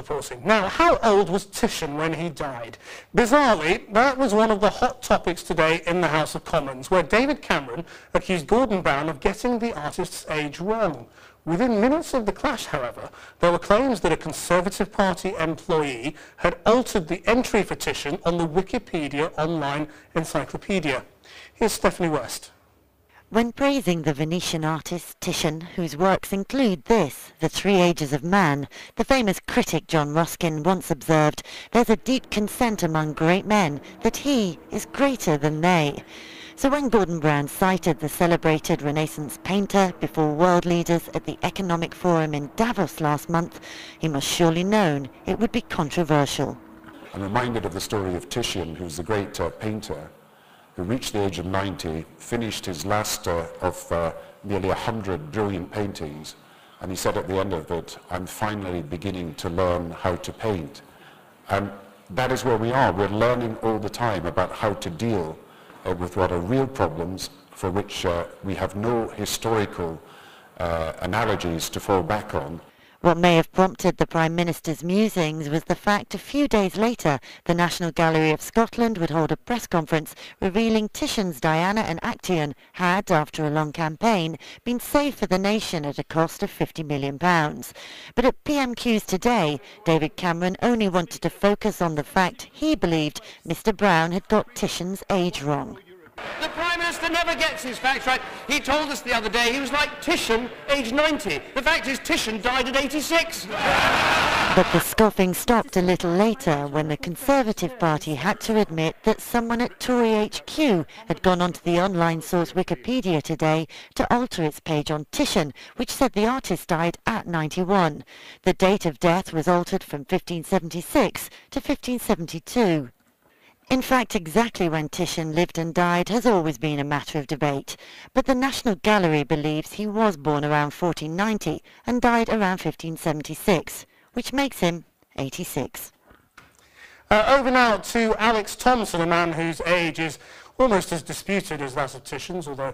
reporting. Now, how old was Titian when he died? Bizarrely, that was one of the hot topics today in the House of Commons, where David Cameron accused Gordon Brown of getting the artist's age wrong. Within minutes of the clash, however, there were claims that a Conservative Party employee had altered the entry for Titian on the Wikipedia online encyclopedia. Here's Stephanie West. When praising the Venetian artist Titian, whose works include this, The Three Ages of Man, the famous critic John Ruskin once observed, "There's a deep consent among great men that he is greater than they." So when Gordon Brown cited the celebrated Renaissance painter before world leaders at the Economic Forum in Davos last month, he must surely known it would be controversial. I'm reminded of the story of Titian, who's a great painter, who reached the age of 90, finished his last of nearly 100 brilliant paintings, and he said at the end of it, "I'm finally beginning to learn how to paint." And that is where we are. We're learning all the time about how to deal with what are real problems for which we have no historical analogies to fall back on. What may have prompted the Prime Minister's musings was the fact a few days later the National Gallery of Scotland would hold a press conference revealing Titian's Diana and Actaeon had, after a long campaign, been saved for the nation at a cost of £50 million. But at PMQs today, David Cameron only wanted to focus on the fact he believed Mr Brown had got Titian's age wrong. The Prime Minister never gets his facts right. He told us the other day he was like Titian, aged 90. The fact is Titian died at 86. But the scoffing stopped a little later when the Conservative Party had to admit that someone at Tory HQ had gone onto the online source Wikipedia today to alter its page on Titian, which said the artist died at 91. The date of death was altered from 1576 to 1572. In fact, exactly when Titian lived and died has always been a matter of debate, but the National Gallery believes he was born around 1490 and died around 1576, which makes him 86. Over now to Alex Thompson, a man whose age is almost as disputed as that of Titian's, although